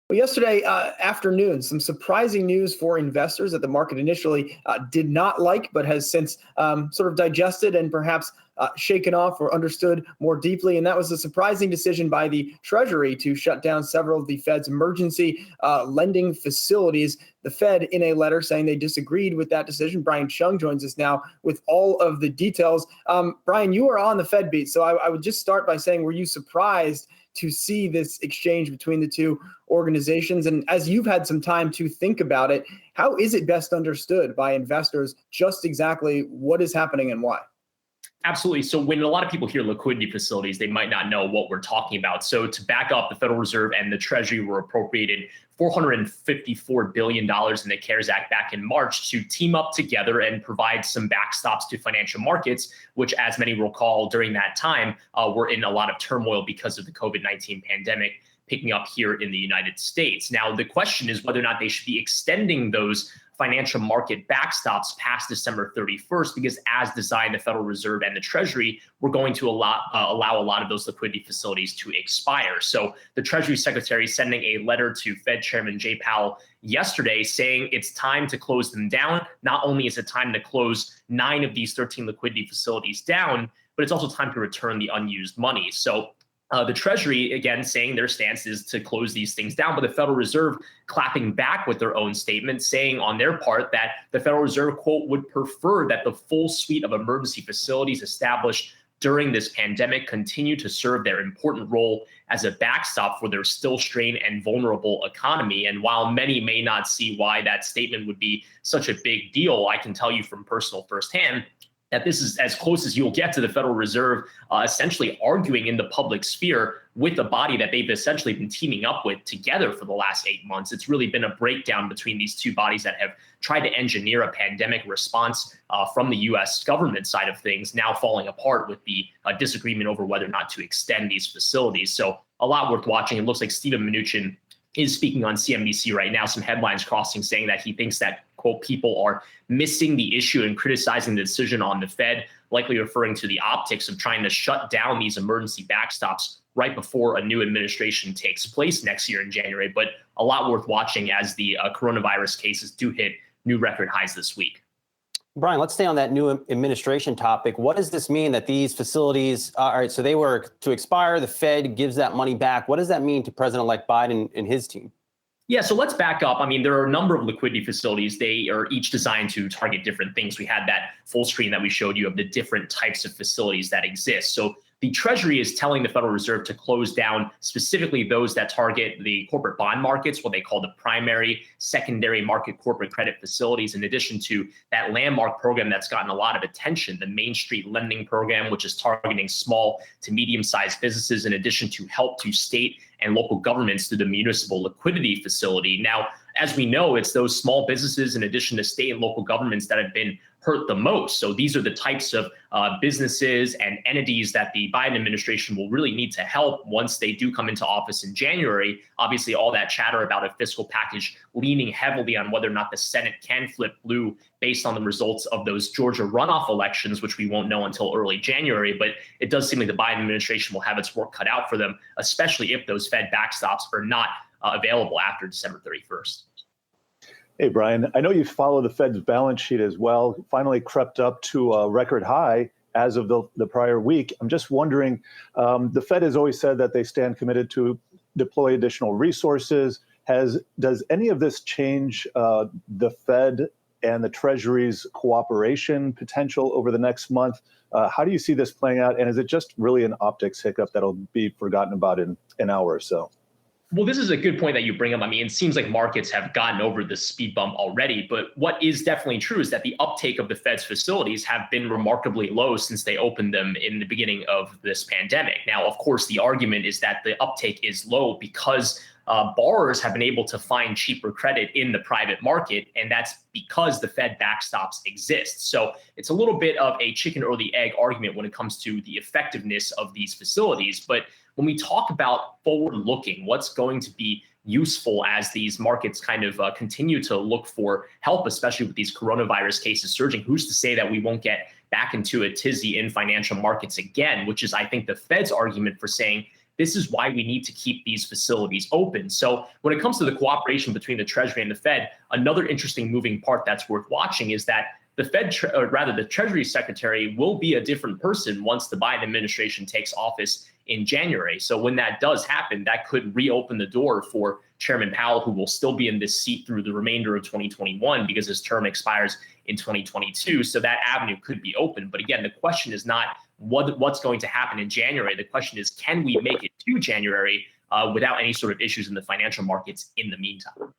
Well, yesterday afternoon, some surprising news for investors that the market initially did not like, but has since sort of digested and perhaps shaken off or understood more deeply. And that was a surprising decision by the Treasury to shut down several of the Fed's emergency lending facilities. The Fed, in a letter saying they disagreed with that decision. Brian Cheung joins us now with all of the details. Brian, you are on the Fed beat, so I would just start by saying, were you surprised to see this exchange between the two organizations? And as you've had some time to think about it, how is it best understood by investors just exactly what is happening and why? Absolutely. So when a lot of people hear liquidity facilities, they might not know what we're talking about. So to back up, the Federal Reserve and the Treasury were appropriated $454 billion in the CARES Act back in March to team up together and provide some backstops to financial markets, which, as many recall, during that time were in a lot of turmoil because of the COVID-19 pandemic picking up here in the United States. Now, the question is whether or not they should be extending those financial market backstops past December 31st, because as designed, the Federal Reserve and the Treasury were going to allow a lot of those liquidity facilities to expire. So the Treasury Secretary sending a letter to Fed Chairman Jay Powell yesterday saying it's time to close them down. Not only is it time to close 9 of these 13 liquidity facilities down, but it's also time to return the unused money. So the Treasury, again, saying their stance is to close these things down, but the Federal Reserve clapping back with their own statement, saying on their part that the Federal Reserve, quote, would prefer that the full suite of emergency facilities established during this pandemic continue to serve their important role as a backstop for their still strained and vulnerable economy. And while many may not see why that statement would be such a big deal, I can tell you from personal firsthand that this is as close as you'll get to the Federal Reserve essentially arguing in the public sphere with a body that they've essentially been teaming up with together for the last 8 months. It's really been a breakdown between these two bodies that have tried to engineer a pandemic response from the U.S. government side of things, now falling apart with the disagreement over whether or not to extend these facilities. So a lot worth watching. It looks like Stephen Mnuchin is speaking on CNBC right now, some headlines crossing saying that he thinks that, quote, people are missing the issue and criticizing the decision on the Fed, likely referring to the optics of trying to shut down these emergency backstops right before a new administration takes place next year in January. But a lot worth watching as the coronavirus cases do hit new record highs this week. Brian, let's stay on that new administration topic. What does this mean that these facilities, all right, so they were to expire, the Fed gives that money back. What does that mean to President-elect Biden and his team? Yeah, so let's back up. I mean, there are a number of liquidity facilities. They are each designed to target different things. We had that full screen that we showed you of the different types of facilities that exist. So the Treasury is telling the Federal Reserve to close down specifically those that target the corporate bond markets, what they call the primary, secondary market corporate credit facilities, in addition to that landmark program that's gotten a lot of attention, the Main Street Lending Program, which is targeting small to medium-sized businesses, in addition to help to state and local governments through the Municipal Liquidity Facility. Now, as we know, it's those small businesses, in addition to state and local governments, that have been hurt the most. So these are the types of businesses and entities that the Biden administration will really need to help once they do come into office in January. Obviously, all that chatter about a fiscal package leaning heavily on whether or not the Senate can flip blue based on the results of those Georgia runoff elections, which we won't know until early January. But it does seem like the Biden administration will have its work cut out for them, especially if those Fed backstops are not available after December 31st. Hey, Brian, I know you follow the Fed's balance sheet as well. It finally crept up to a record high as of the prior week. I'm just wondering, the Fed has always said that they stand committed to deploy additional resources. Does any of this change the Fed and the Treasury's cooperation potential over the next month? How do you see this playing out? And is it just really an optics hiccup that'll be forgotten about in an hour or so? Well, this is a good point that you bring up. I mean, it seems like markets have gotten over the speed bump already, but what is definitely true is that the uptake of the Fed's facilities have been remarkably low since they opened them in the beginning of this pandemic. Now, of course, the argument is that the uptake is low because borrowers have been able to find cheaper credit in the private market, and that's because the Fed backstops exist. So it's a little bit of a chicken or the egg argument when it comes to the effectiveness of these facilities. But when we talk about forward looking, what's going to be useful as these markets kind of continue to look for help, especially with these coronavirus cases surging, who's to say that we won't get back into a tizzy in financial markets again, which is, I think, the Fed's argument for saying this is why we need to keep these facilities open. So when it comes to the cooperation between the Treasury and the Fed, another interesting moving part that's worth watching is that the the Treasury Secretary will be a different person once the Biden administration takes office in January. So when that does happen, that could reopen the door for Chairman Powell, who will still be in this seat through the remainder of 2021 because his term expires in 2022. So that avenue could be open. But again, the question is not what's going to happen in January. The question is, can we make it to January without any sort of issues in the financial markets in the meantime?